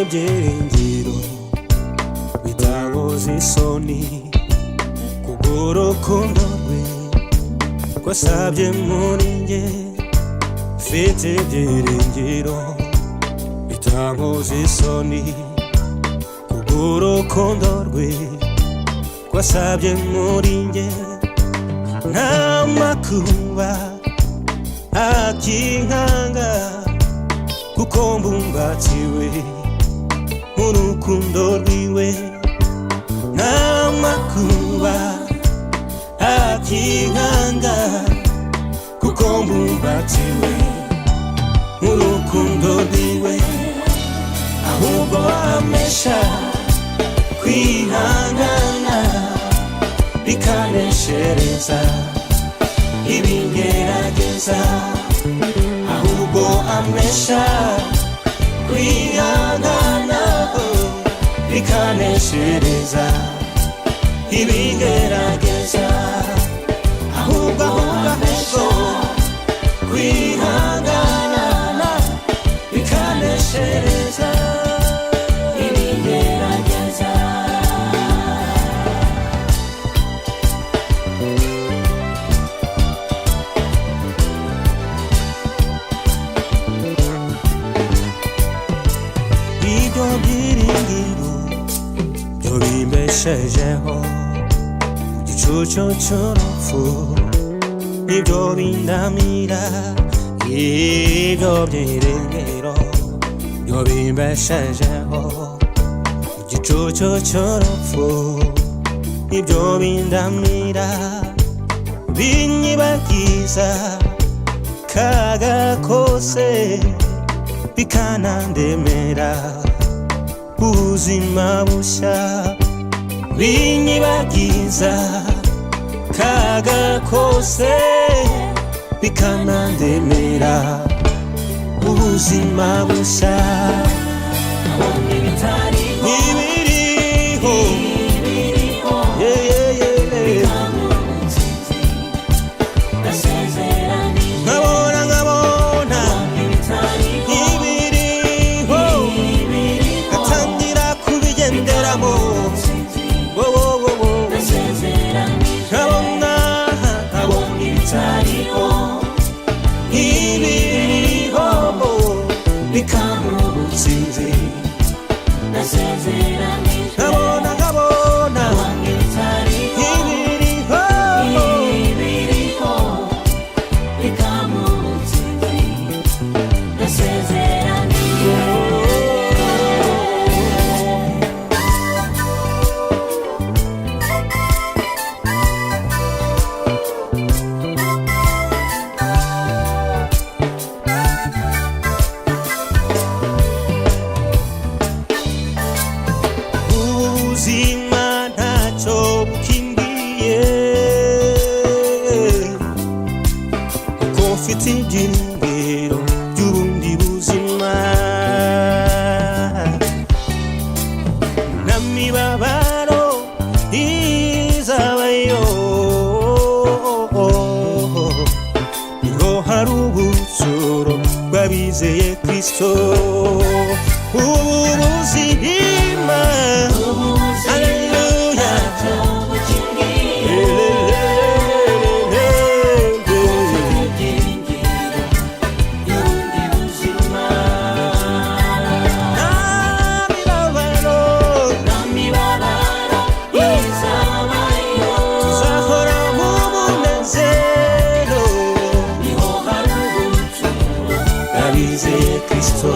byiringiro bitabuza isoni kubw'urukundo rwe rwasabye muri njye. Mfite ibyiringiro bitabuza isoni kubw'urukundo rwe rwasabye muri njye. Nta makuba akinkanga kuko mbumbatiwe urukundo rwiwe. Nta makuba akinkanga kuko mbumbatiwe urukundo rwiwe. Ahubwo amesha kwihangana bikaneshereza ibingerageza. Ahubwo amesha kwihangana bikaneshereza ibingerageza. Ahubwo amesha kwihangana bikaneshereza ibingerageza. Ibyo byiringiro byo bimbeshejeho mu gicucu cy'urupfu, ibyo bindamira. Ibyo byiringiro byo bimbeshejeho mu gicucu cy'urupfu, ibyo bindamira. Binyibagiza kaga kose bikanandemera ubuzima bushya. Binyibagiza kaga kose bikanandemera ubuzima bushya. Ibiriho nkabona ibiriho ngatangira kubigenderamo. Nkabona ibitariho ibiriho bikamuha ubutsinzi. Nkabona ibiriho bikamuha ubutsinzi nasezeranije. ubuzima ntacyo bukingiye kuko mfite ibyiringiro by'ubundi buzima. N'imibabaro izabayo niho hari ubusoro bw'abizeye Kristo. Ubuzima haleluya tuzahora mu munezero niho hari ubuturo bw'abizeye Kristo.